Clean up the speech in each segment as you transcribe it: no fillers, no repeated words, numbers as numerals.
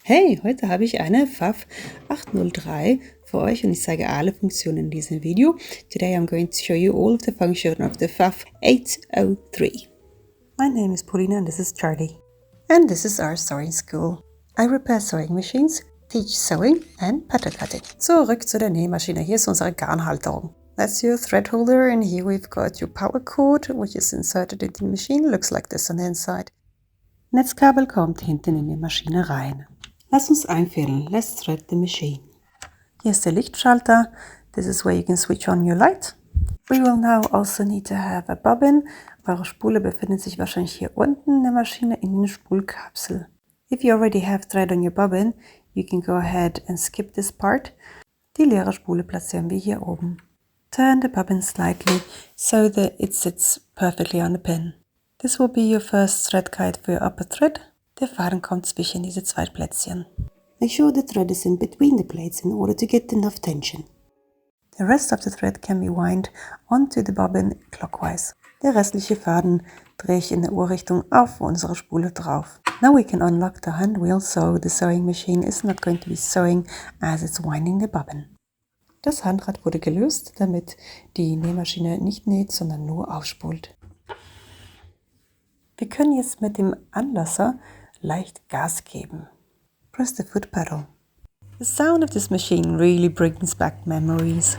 Hey, heute habe ich eine Pfaff 803 für euch und ich zeige alle Funktionen in diesem Video. Today I'm going to show you all of the functions of the Pfaff 803. My name is Paulina and this is Charlie. And this is our sewing school. I repair sewing machines, teach sewing and pattern cutting. Zurück zu der Nähmaschine. Hier ist unsere Garnhalterung. That's your thread holder and here we've got your power cord which is inserted into the machine. Looks like this on the inside. Netzkabel kommt hinten in die Maschine rein. Lass uns einfädeln. Let's thread the machine. Hier ist der Lichtschalter. This is where you can switch on your light. We will now also need to have a bobbin. Eure Spule befindet sich wahrscheinlich hier unten in der Maschine in den Spulkapsel. If you already have thread on your bobbin, you can go ahead and skip this part. Die leere Spule platzieren wir hier oben. Turn the bobbin slightly so that it sits perfectly on the pin. This will be your first thread guide for your upper thread. Der Faden kommt zwischen diese zwei Plätzchen. Make sure the thread is in between the plates in order to get enough tension. The rest of the thread can be wound onto the bobbin clockwise. Der restliche Faden drehe ich in der Uhrrichtung auf unsere Spule drauf. Now we can unlock the hand wheel so the sewing machine is not going to be sewing as it's winding the bobbin. Das Handrad wurde gelöst, damit die Nähmaschine nicht näht, sondern nur aufspult. Wir können jetzt mit dem Anlasser leicht Gas geben. Press the foot pedal. The sound of this machine really brings back memories.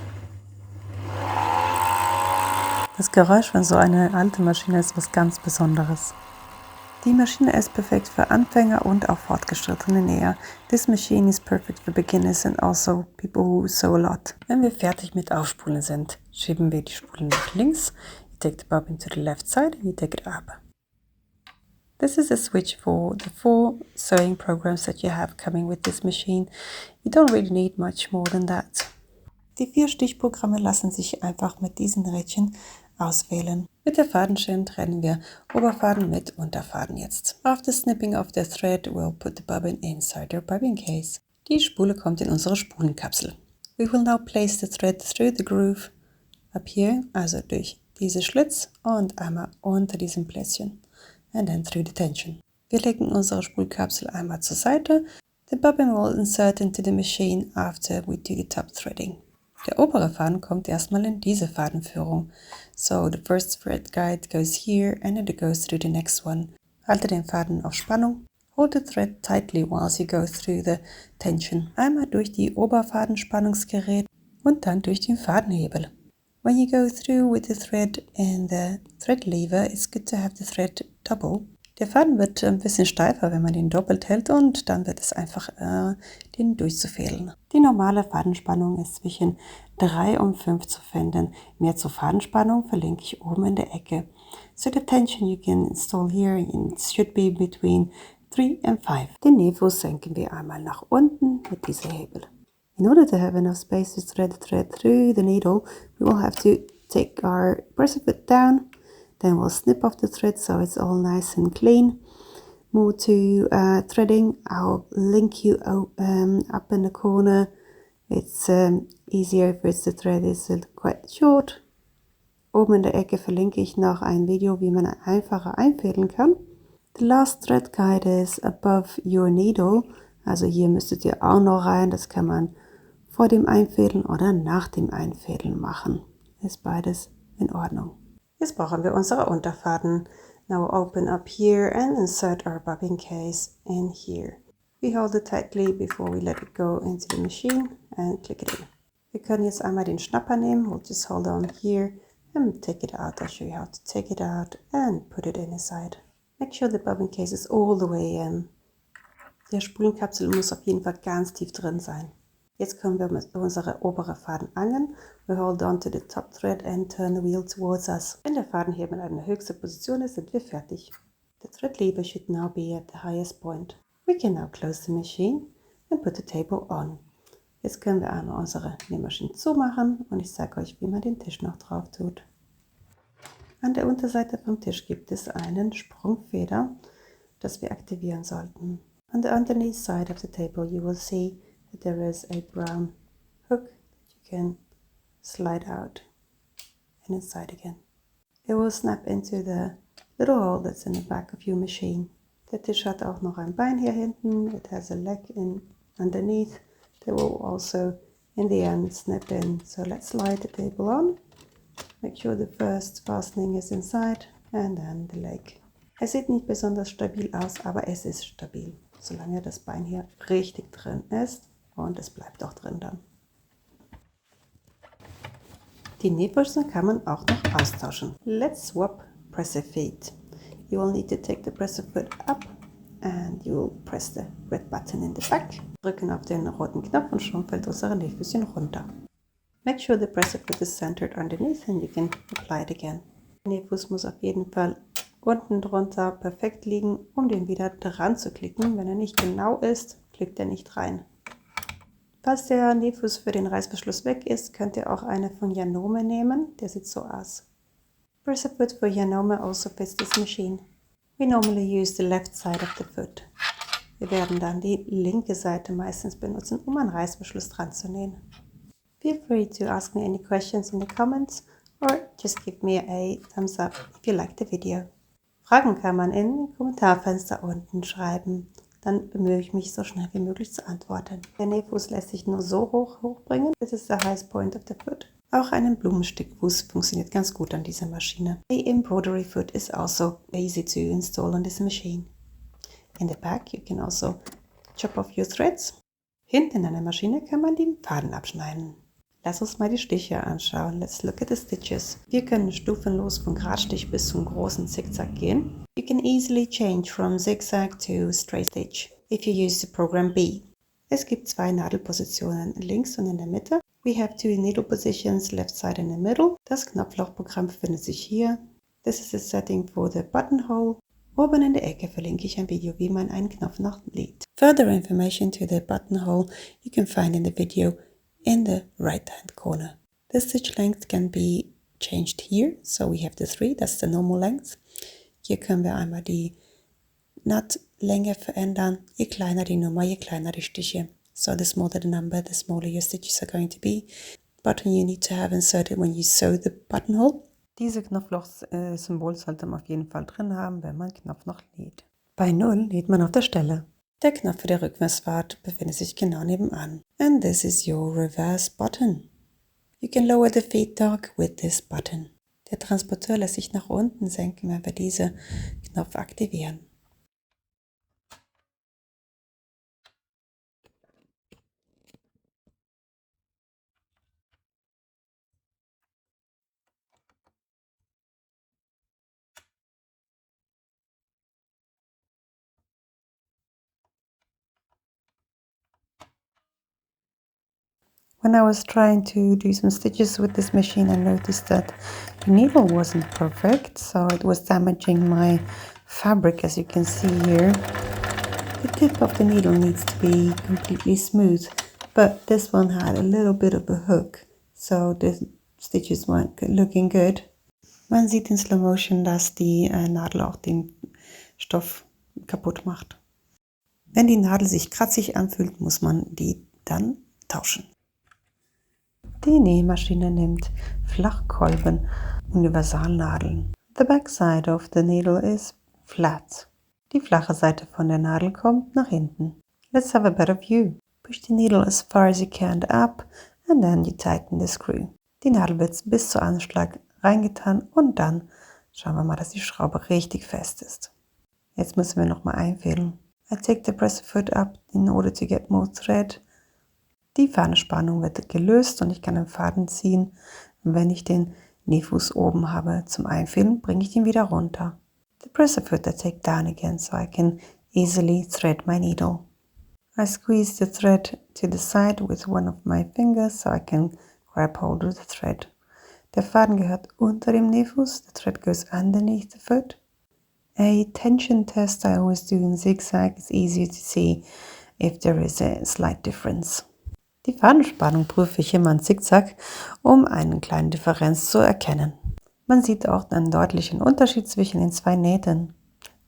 Das Geräusch von so einer alten Maschine ist was ganz Besonderes. Die Maschine ist perfekt für Anfänger und auch fortgeschrittene Näher. This machine is perfect for beginners and also people who sew a lot. Wenn wir fertig mit Aufspulen sind, schieben wir die Spulen nach links. You take the bobbin to the left side and you take it up. This is a switch for the 4 sewing programs that you have coming with this machine. You don't really need much more than that. Die 4 Stichprogramme lassen sich einfach mit diesen Rädchen auswählen. Mit der Fadenschirm trennen wir Oberfaden mit Unterfaden jetzt. After snipping off the thread, we'll put the bobbin inside your bobbin case. Die Spule kommt in unsere Spulenkapsel. We will now place the thread through the groove up here, also durch diese Schlitz und einmal unter diesem Plätzchen. And then through the tension. Wir legen unsere Spulkapsel einmal zur Seite. The bobbin will insert into the machine after we do the top threading. Der obere Faden kommt erstmal in diese Fadenführung. So the first thread guide goes here and then it goes through the next one. Halte den Faden auf Spannung. Hold the thread tightly whilst you go through the tension. Einmal durch die Oberfadenspannungsgerät und dann durch den Fadenhebel. When you go through with the thread and the thread lever, it's good to have the thread double. Der Faden wird ein bisschen steifer, wenn man den doppelt hält und dann wird es einfach, den durchzufädeln. Die normale Fadenspannung ist zwischen 3 und 5 zu finden. Mehr zur Fadenspannung verlinke ich oben in der Ecke. So the tension you can install here, it should be between 3 and 5. Den Nähfuß senken wir einmal nach unten mit diesem Hebel. In order to have enough space to thread the thread through the needle, we will have to take our presser foot down, then we'll snip off the thread so it's all nice and clean. Move to threading. I'll link you up in the corner. It's easier if the thread is quite short. Oben in der Ecke verlinke ich noch ein Video, wie man einfacher einfädeln kann. The last thread guide is above your needle. Also hier müsstet ihr auch noch rein, das kann man vor dem Einfädeln oder nach dem Einfädeln machen. Ist beides in Ordnung. Jetzt brauchen wir unsere Unterfaden. Now open up here and insert our bobbin case in here. We hold it tightly before we let it go into the machine and click it in. Wir können jetzt einmal den Schnapper nehmen. We'll just hold on here and take it out. I'll show you how to take it out and put it inside. Make sure the bobbin case is all the way in. Der Spulenkapsel muss auf jeden Fall ganz tief drin sein. Jetzt können wir mit unsere obere Faden angeln. We hold on to the top thread and turn the wheel towards us. Wenn der Fadenhebel in einer höchsten Position ist, sind wir fertig. The thread lever should now be at the highest point. We can now close the machine and put the table on. Jetzt können wir einmal unsere Nähmaschine zumachen und ich zeige euch, wie man den Tisch noch drauf tut. An der Unterseite vom Tisch gibt es einen Sprungfeder, das wir aktivieren sollten. On the underneath side of the table you will see that there is a brown hook that you can slide out and inside again. It will snap into the little hole that's in the back of your machine. Der Tisch hat auch noch ein Bein hier hinten. It has a leg underneath. They will also in the end snap in. So let's slide the table on. Make sure the first fastening is inside and then the leg. Es sieht nicht besonders stabil aus, aber es ist stabil, solange das Bein hier richtig drin ist und es bleibt auch drin dann. Die Nähbürsten kann man auch noch austauschen. Let's swap presser feet. You will need to take the presser foot up and you will press the red button in the back. Drücken auf den roten Knopf und schon fällt unsere Nähfüßchen runter. Make sure the presser foot is centered underneath and you can apply it again. Der Nähfuß muss auf jeden Fall unten drunter perfekt liegen, um den wieder dran zu klicken. Wenn er nicht genau ist, klickt er nicht rein. Falls der Nähfuß für den Reißverschluss weg ist, könnt ihr auch eine von Janome nehmen. Der sieht so aus. Presser foot for Janome also fits this machine. We normally use the left side of the foot. Wir werden dann die linke Seite meistens benutzen, um einen Reißverschluss dran zu nähen. Feel free to ask me any questions in the comments or just give me a thumbs up if you like the video. Fragen kann man in den Kommentarfenster unten schreiben. Dann bemühe ich mich, so schnell wie möglich zu antworten. Der Nähfuß lässt sich nur so hochbringen. This is the highest point of the foot. Auch einen Blumenstickfuß funktioniert ganz gut an dieser Maschine. The embroidery foot is also easy to install on this machine. In the back you can also chop off your threads. Hinten an der Maschine kann man den Faden abschneiden. Lass uns mal die Stiche anschauen. Let's look at the stitches. Wir können stufenlos von Geradstich bis zum großen Zickzack gehen. You can easily change from zigzag to straight stitch if you use the program B. Es gibt zwei Nadelpositionen, links und in der Mitte. We have two needle positions, left side and the middle. Das Knopflochprogramm befindet sich hier. This is the setting for the buttonhole. Oben in der Ecke verlinke ich ein Video, wie man einen Knopf noch näht. Further information to the buttonhole you can find in the video in the right hand corner. The stitch length can be changed here, so we have the 3, that's the normal length. Hier können wir einmal die Nahtlänge verändern. Je kleiner die Nummer, je kleiner die Stiche. So the smaller the number, the smaller your stitches are going to be. Button you need to have inserted when you sew the buttonhole. Diese Knopfloch-Symbol sollte man auf jeden Fall drin haben, wenn man Knopf noch näht. Bei 0 näht man auf der Stelle. Der Knopf für die Rückwärtsfahrt befindet sich genau nebenan. And this is your reverse button. You can lower the feet dog with this button. Der Transporteur lässt sich nach unten senken, wenn wir diesen Knopf aktivieren. When I was trying to do some stitches with this machine, I noticed that the needle wasn't perfect, so it was damaging my fabric, as you can see here. The tip of the needle needs to be completely smooth, but this one had a little bit of a hook, so the stitches weren't looking good. Man sieht in Slow Motion, dass die Nadel auch den Stoff kaputt macht. Wenn die Nadel sich kratzig anfühlt, muss man die dann tauschen. Die Nähmaschine nimmt Flachkolben, Universalnadeln. The back side of the needle is flat. Die flache Seite von der Nadel kommt nach hinten. Let's have a better view. Push the needle as far as you can up and then you tighten the screw. Die Nadel wird bis zu Anschlag reingetan und dann schauen wir mal, dass die Schraube richtig fest ist. Jetzt müssen wir nochmal einfädeln. I take the presser foot up in order to get more thread. Die Fadenspannung wird gelöst und ich kann den Faden ziehen. Und wenn ich den Nähfuß oben habe zum Einfädeln, bringe ich ihn wieder runter. The presser foot I take down again so I can easily thread my needle. I squeeze the thread to the side with one of my fingers so I can grab hold of the thread. Der Faden gehört unter dem Nähfuß. The thread goes underneath the foot. A tension test I always do in zigzag is easier to see if there is a slight difference. Die Fadenspannung prüfe ich immer in Zickzack, um eine kleine Differenz zu erkennen. Man sieht auch einen deutlichen Unterschied zwischen den zwei Nähten.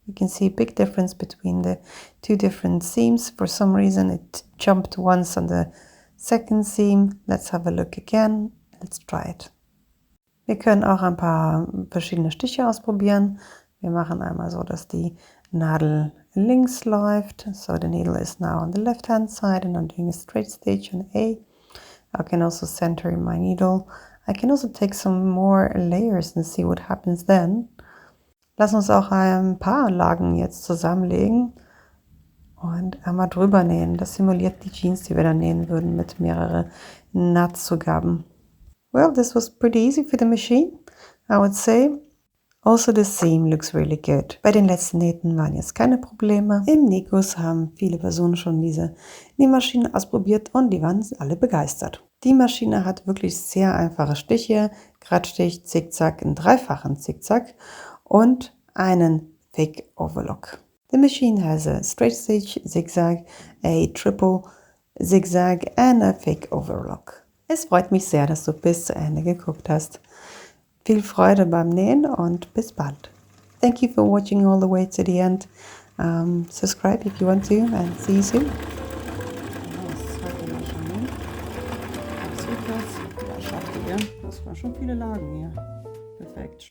You can see a big difference between the two different seams. For some reason it jumped once on the second seam. Let's have a look again. Let's try it. Wir können auch ein paar verschiedene Stiche ausprobieren. Wir machen einmal so, dass die Nadel links läuft. So the needle is now on the left hand side and I'm doing a straight stitch on A. I can also center my needle. I can also take some more layers and see what happens then. Lass uns auch ein paar Lagen jetzt zusammenlegen und einmal drüber nähen. Das simuliert die Jeans, die wir dann nähen würden mit mehreren Nahtzugaben. Well, this was pretty easy for the machine, I would say. Also the seam looks really good. Bei den letzten Nähten waren jetzt keine Probleme. Im Nähkurs haben viele Personen schon diese Nähmaschine ausprobiert und die waren alle begeistert. Die Maschine hat wirklich sehr einfache Stiche, Gradstich, Zickzack, einen dreifachen Zickzack und einen Thick Overlock. The machine has a straight stitch, zigzag, a triple zigzag and a thick overlock. Es freut mich sehr, dass du bis zu Ende geguckt hast. Viel Freude beim Nähen und bis bald. Thank you for watching all the way to the end. Subscribe if you want to and see you soon. Das waren schon viele Lagen hier. Perfekt.